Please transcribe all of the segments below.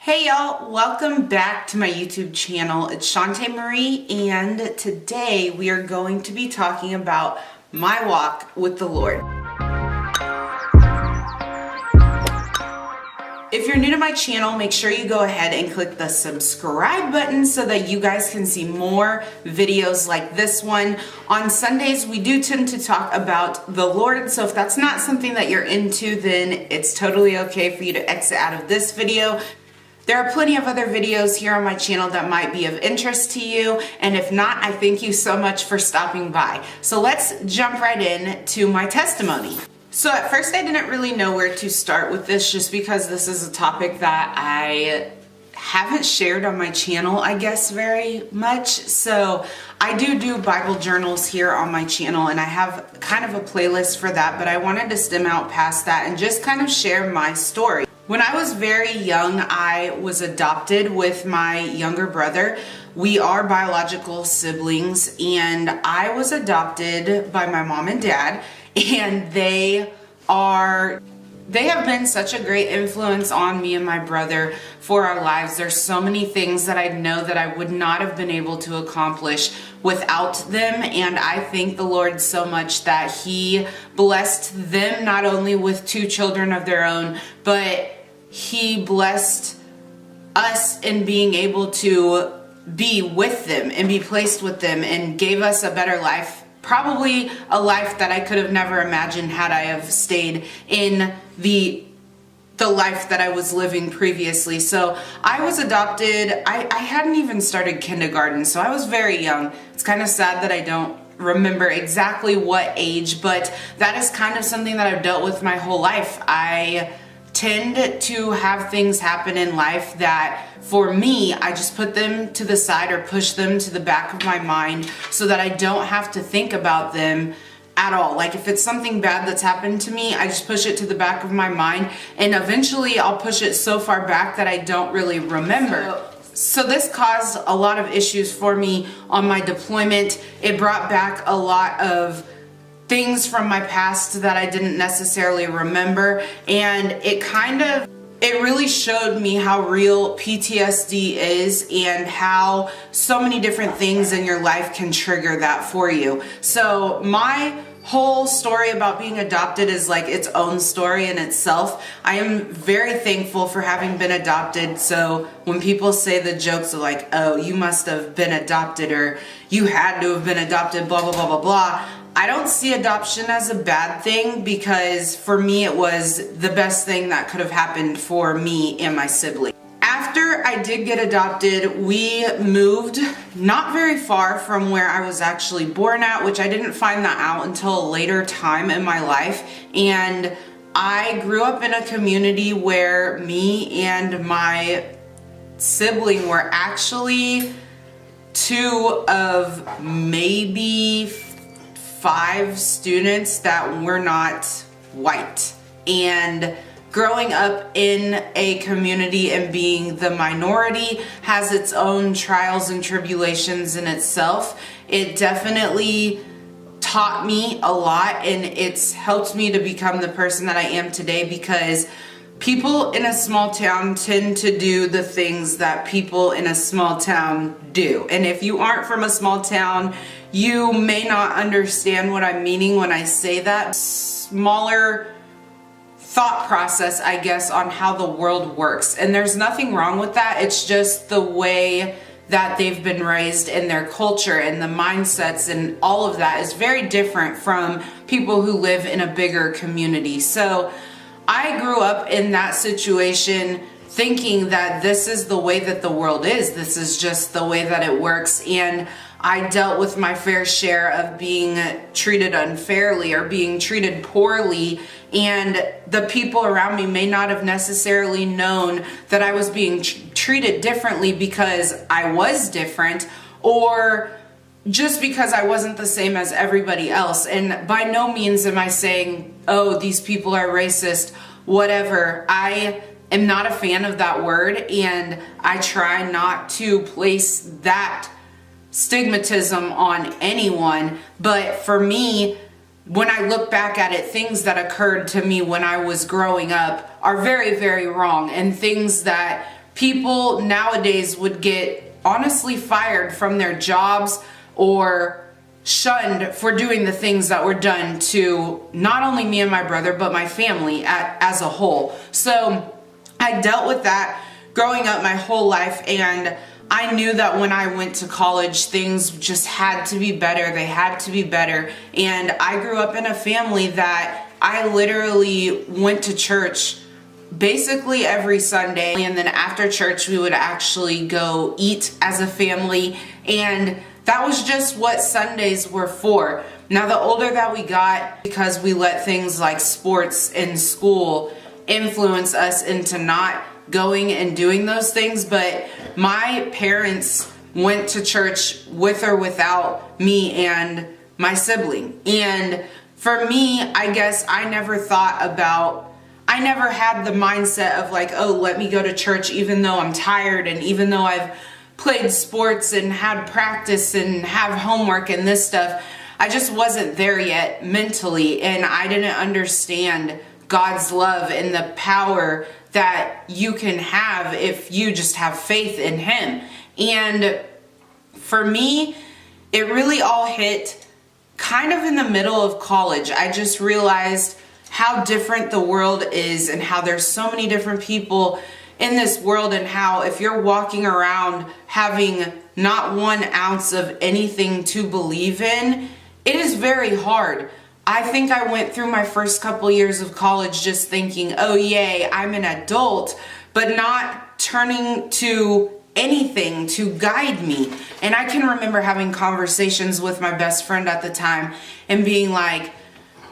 Hey y'all, welcome back to my YouTube channel. It's Shantae Marie, and today we are going to be talking about my walk with the Lord. If you're new to my channel, make sure you go ahead and click the subscribe button so that you guys can see more videos like this one. On Sundays, we do tend to talk about the Lord, so if that's not something that you're into, then it's totally okay for you to exit out of this video. There are plenty of other videos here on my channel that might be of interest to you, and if not, I thank you so much for stopping by. So let's jump right in to my testimony. So at first I didn't really know where to start with this, just because this is a topic that I haven't shared on my channel, I guess, very much. So I do Bible journals here on my channel, and I have kind of a playlist for that, but I wanted to stem out past that and just kind of share my story. When I was very young, I was adopted with my younger brother. We are biological siblings, and I was adopted by my mom and dad, and they have been such a great influence on me and my brother for our lives. There's so many things that I know that I would not have been able to accomplish without them, and I thank the Lord so much that He blessed them not only with 2 children of their own, but He blessed us in being able to be with them and be placed with them and gave us a better life. Probably a life that I could have never imagined had I have stayed in the life that I was living previously. So I was adopted. I hadn't even started kindergarten, so I was very young. It's kind of sad that I don't remember exactly what age, but that is kind of something that I've dealt with my whole life. I tend to have things happen in life that, for me, I just put them to the side or push them to the back of my mind so that I don't have to think about them at all. Like if it's something bad that's happened to me, I just push it to the back of my mind, and eventually I'll push it so far back that I don't really remember. So this caused a lot of issues for me on my deployment. It brought back a lot of things from my past that I didn't necessarily remember, and it really showed me how real PTSD is and how so many different things in your life can trigger that for you. So my whole story about being adopted is like its own story in itself. I am very thankful for having been adopted. So when people say the jokes are like, oh, you must have been adopted, or you had to have been adopted, blah, blah, blah, blah, blah, I don't see adoption as a bad thing, because for me it was the best thing that could have happened for me and my sibling. After I did get adopted, we moved not very far from where I was actually born at, which I didn't find that out until a later time in my life. And I grew up in a community where me and my sibling were actually 2 of maybe 5 students that were not white. And growing up in a community and being the minority has its own trials and tribulations in itself. It definitely taught me a lot, and it's helped me to become the person that I am today, because people in a small town tend to do the things that people in a small town do. And if you aren't from a small town, you may not understand what I'm meaning when I say that. Smaller thought process, I guess, on how the world works. And there's nothing wrong with that. It's just the way that they've been raised, and their culture and the mindsets and all of that is very different from people who live in a bigger community. So I grew up in that situation thinking that this is the way that the world is. This is just the way that it works. And I dealt with my fair share of being treated unfairly or being treated poorly, and the people around me may not have necessarily known that I was being treated differently because I was different, or just because I wasn't the same as everybody else. And by no means am I saying, oh, these people are racist, whatever. I am not a fan of that word, and I try not to place that stigmatism on anyone. But for me, when I look back at it, things that occurred to me when I was growing up are very, very wrong, and things that people nowadays would get honestly fired from their jobs or shunned for doing the things that were done to not only me and my brother, but my family as a whole. So I dealt with that growing up my whole life, and I knew that when I went to college, things just had to be better. They had to be better. And I grew up in a family that I literally went to church basically every Sunday. And then after church, we would actually go eat as a family. And that was just what Sundays were for. Now, the older that we got, because we let things like sports and school influence us into not going and doing those things, but my parents went to church with or without me and my sibling. And for me, I guess I never had the mindset of like, oh, let me go to church even though I'm tired, and even though I've played sports and had practice and have homework and this stuff. I just wasn't there yet mentally, and I didn't understand God's love and the power that you can have if you just have faith in Him. And for me, it really all hit kind of in the middle of college. I just realized how different the world is and how there's so many different people in this world, and how if you're walking around having not 1 ounce of anything to believe in, it is very hard. I think I went through my first couple years of college just thinking, oh yay, I'm an adult, but not turning to anything to guide me. And I can remember having conversations with my best friend at the time and being like,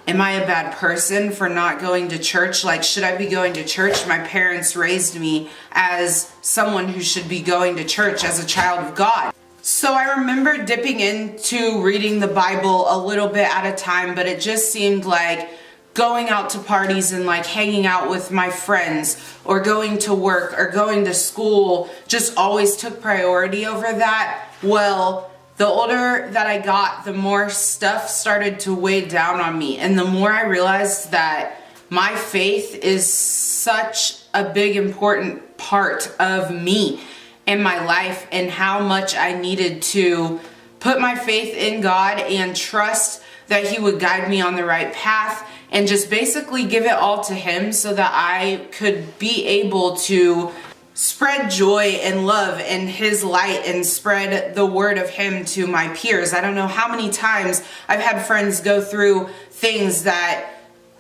am I a bad person for not going to church? Like, should I be going to church? My parents raised me as someone who should be going to church as a child of God. So I remember dipping into reading the Bible a little bit at a time, but it just seemed like going out to parties and like hanging out with my friends or going to work or going to school just always took priority over that. Well, the older that I got, the more stuff started to weigh down on me, and the more I realized that my faith is such a big important part of me in my life, and how much I needed to put my faith in God and trust that He would guide me on the right path, and just basically give it all to Him so that I could be able to spread joy and love and His light and spread the word of Him to my peers. I don't know how many times I've had friends go through things that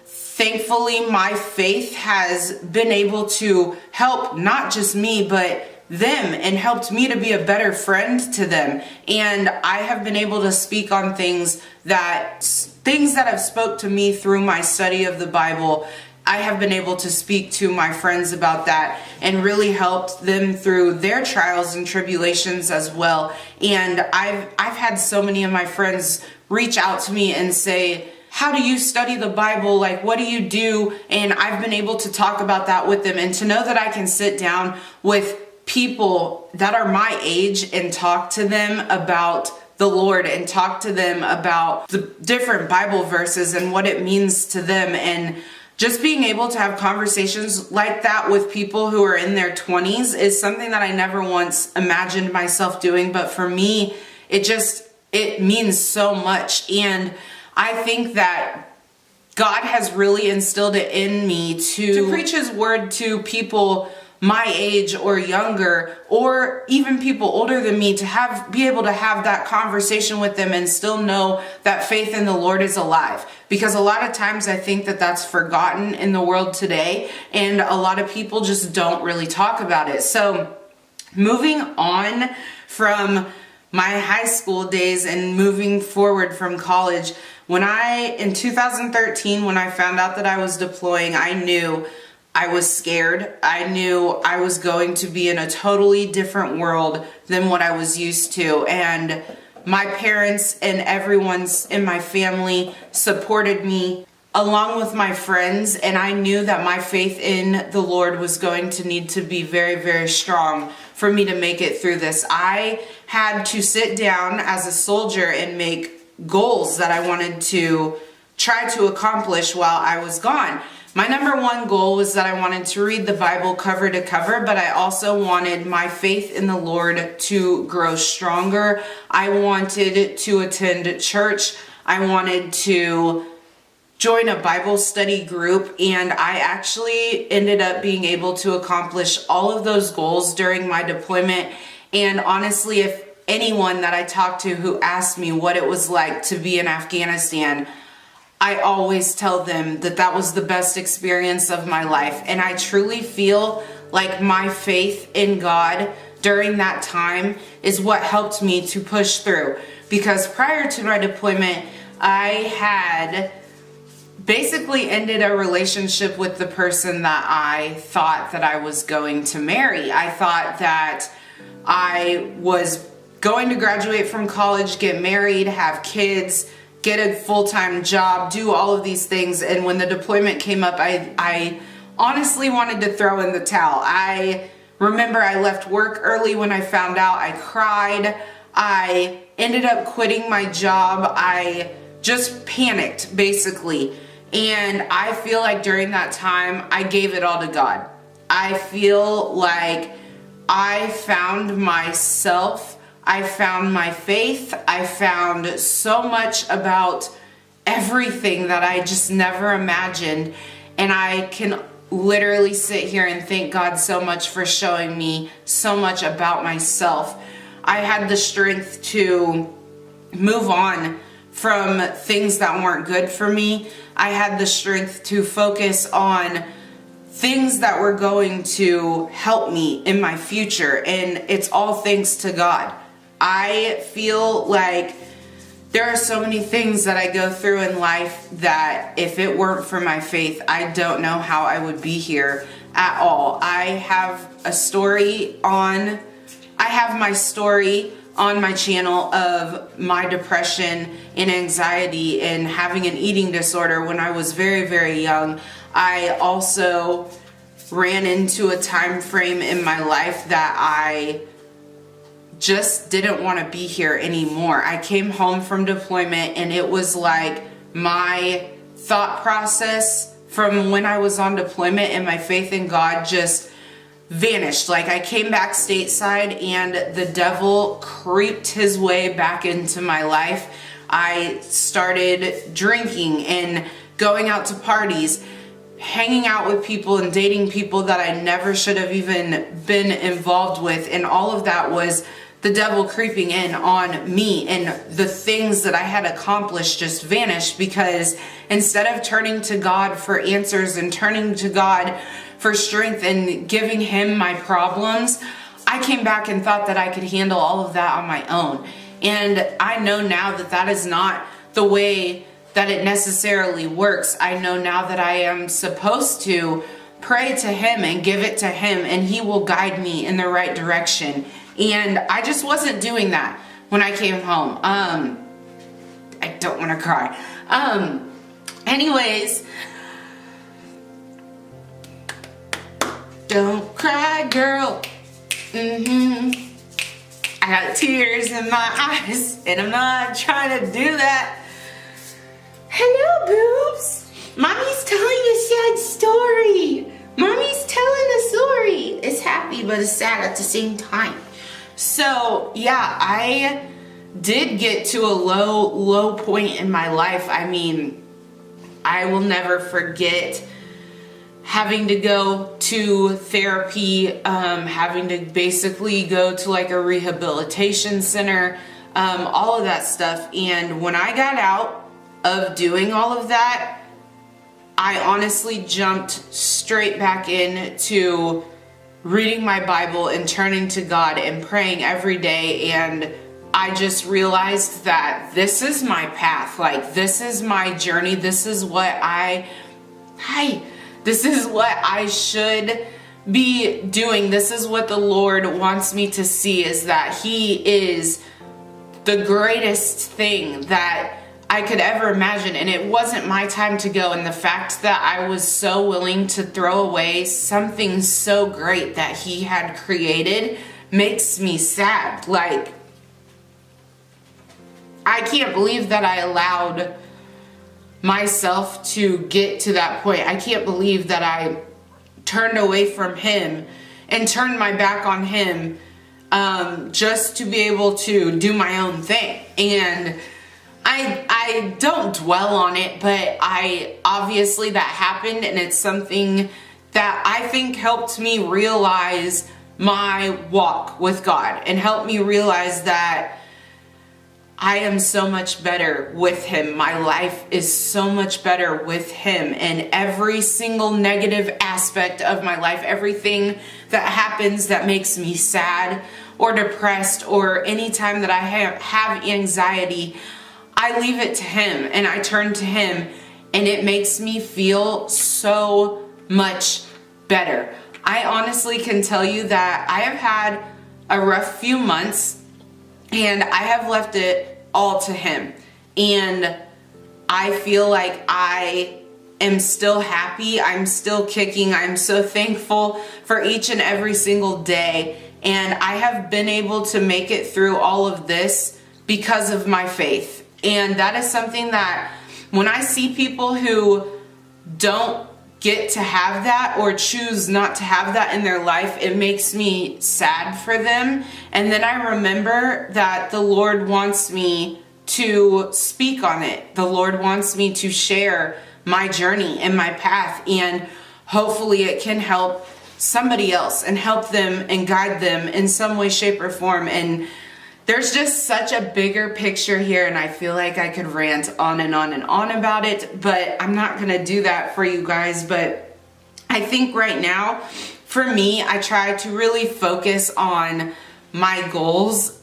thankfully my faith has been able to help not just me, but them, and helped me to be a better friend to them. And I have been able to speak on things that have spoke to me through my study of the Bible. I have been able to speak to my friends about that and really helped them through their trials and tribulations as well. And I've had so many of my friends reach out to me and say, how do you study the Bible? Like, what do you do? And I've been able to talk about that with them, and to know that I can sit down with people that are my age and talk to them about the Lord and talk to them about the different Bible verses and what it means to them. And just being able to have conversations like that with people who are in their 20s is something that I never once imagined myself doing. But for me, it means so much. And I think that God has really instilled it in me to preach His word to people my age or younger, or even people older than me, to be able to have that conversation with them and still know that faith in the Lord is alive. Because a lot of times I think that that's forgotten in the world today, and a lot of people just don't really talk about it. So moving on from my high school days and moving forward from college, in 2013, when I found out that I was deploying, I knew I was scared. I knew I was going to be in a totally different world than what I was used to. And my parents and everyone in my family supported me along with my friends. And I knew that my faith in the Lord was going to need to be very, very strong for me to make it through this. I had to sit down as a soldier and make goals that I wanted to try to accomplish while I was gone. My number one goal was that I wanted to read the Bible cover to cover, but I also wanted my faith in the Lord to grow stronger. I wanted to attend church. I wanted to join a Bible study group, and I actually ended up being able to accomplish all of those goals during my deployment. And honestly, if anyone that I talked to who asked me what it was like to be in Afghanistan, I always tell them that that was the best experience of my life. And I truly feel like my faith in God during that time is what helped me to push through. Because prior to my deployment, I had basically ended a relationship with the person that I thought that I was going to marry. I thought that I was going to graduate from college, get married, have kids, get a full-time job, do all of these things. And when the deployment came up, I honestly wanted to throw in the towel. I remember I left work early when I found out. I cried. I ended up quitting my job. I just panicked, basically. And I feel like during that time, I gave it all to God. I feel like I found myself, I found my faith, I found so much about everything that I just never imagined. And I can literally sit here and thank God so much for showing me so much about myself. I had the strength to move on from things that weren't good for me. I had the strength to focus on things that were going to help me in my future, and it's all thanks to God. I feel like there are so many things that I go through in life that if it weren't for my faith, I don't know how I would be here at all. I have my story on my channel of my depression and anxiety and having an eating disorder when I was very, very young. I also ran into a time frame in my life that I just didn't want to be here anymore. I came home from deployment, and it was like my thought process from when I was on deployment and my faith in God just vanished. Like, I came back stateside and the devil creeped his way back into my life. I started drinking and going out to parties, hanging out with people and dating people that I never should have even been involved with. And all of that was the devil creeping in on me, and the things that I had accomplished just vanished, because instead of turning to God for answers and turning to God for strength and giving him my problems, I came back and thought that I could handle all of that on my own. And I know now that that is not the way that it necessarily works. I know now that I am supposed to pray to him and give it to him, and he will guide me in the right direction. And I just wasn't doing that when I came home. I don't want to cry. Anyways, don't cry, girl. I got tears in my eyes, and I'm not trying to do that. Hello, boobs. Mommy's telling a sad story. Mommy's telling a story. It's happy, but it's sad at the same time. So, yeah, I did get to a low point in my life. I mean, I will never forget having to go to therapy, having to basically go to like a rehabilitation center, all of that stuff. And when I got out of doing all of that, I honestly jumped straight back into reading my Bible and turning to God and praying every day. And I just realized that this is my path. Like, this is my journey. This is what this is what I should be doing. This is what the Lord wants me to see, is that he is the greatest thing that I could ever imagine. And it wasn't my time to go. And the fact that I was so willing to throw away something so great that he had created makes me sad. Like, I can't believe that I allowed myself to get to that point. I can't believe that I turned away from him and turned my back on him just to be able to do my own thing. And I don't dwell on it, but obviously that happened, and it's something that I think helped me realize my walk with God and helped me realize that I am so much better with him. My life is so much better with him, and every single negative aspect of my life, everything that happens that makes me sad or depressed, or anytime that I have anxiety, I leave it to him and I turn to him, and it makes me feel so much better. I honestly can tell you that I have had a rough few months, and I have left it all to him. And I feel like I am still happy. I'm still kicking. I'm so thankful for each and every single day. And I have been able to make it through all of this because of my faith. And that is something that when I see people who don't get to have that or choose not to have that in their life, it makes me sad for them. And then I remember that the Lord wants me to speak on it. The Lord wants me to share my journey and my path, and hopefully it can help somebody else and help them and guide them in some way, shape, or form. And there's just such a bigger picture here, and I feel like I could rant on and on and on about it, but I'm not gonna do that for you guys. But I think right now, for me, I try to really focus on my goals.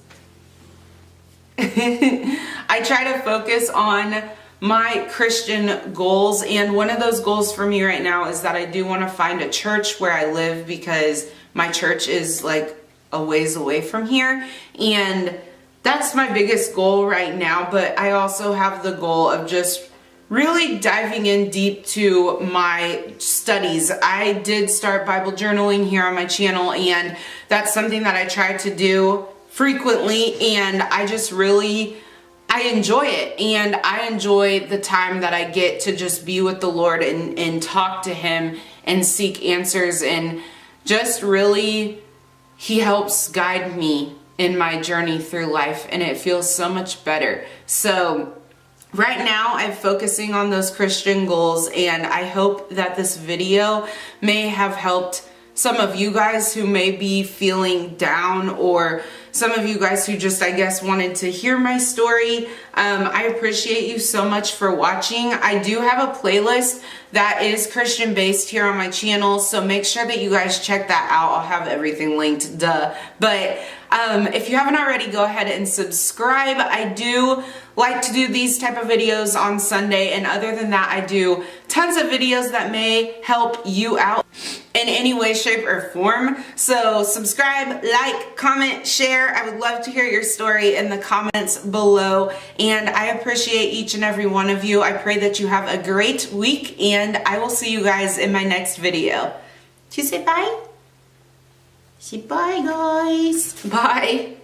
I try to focus on my Christian goals, and one of those goals for me right now is that I do want to find a church where I live, because my church is like a ways away from here, and that's my biggest goal right now. But I also have the goal of just really diving in deep to my studies. I did start Bible journaling here on my channel, and that's something that I try to do frequently, and I just really enjoy it, and I enjoy the time that I get to just be with the Lord and talk to him and seek answers, and just really he helps guide me in my journey through life, and it feels so much better. So right now I'm focusing on those Christian goals, and I hope that this video may have helped some of you guys who may be feeling down, or some of you guys who just, I guess, wanted to hear my story. I appreciate you so much for watching. I do have a playlist that is Christian based here on my channel, so make sure that you guys check that out. I'll have everything linked, duh. But if you haven't already, go ahead and subscribe. I do like to do these type of videos on Sunday, and other than that, I do tons of videos that may help you out in any way, shape, or form. So subscribe, like, comment, share. I would love to hear your story in the comments below, and I appreciate each and every one of you. I pray that you have a great week, and I will see you guys in my next video. Did you say bye? Say bye, guys. Bye.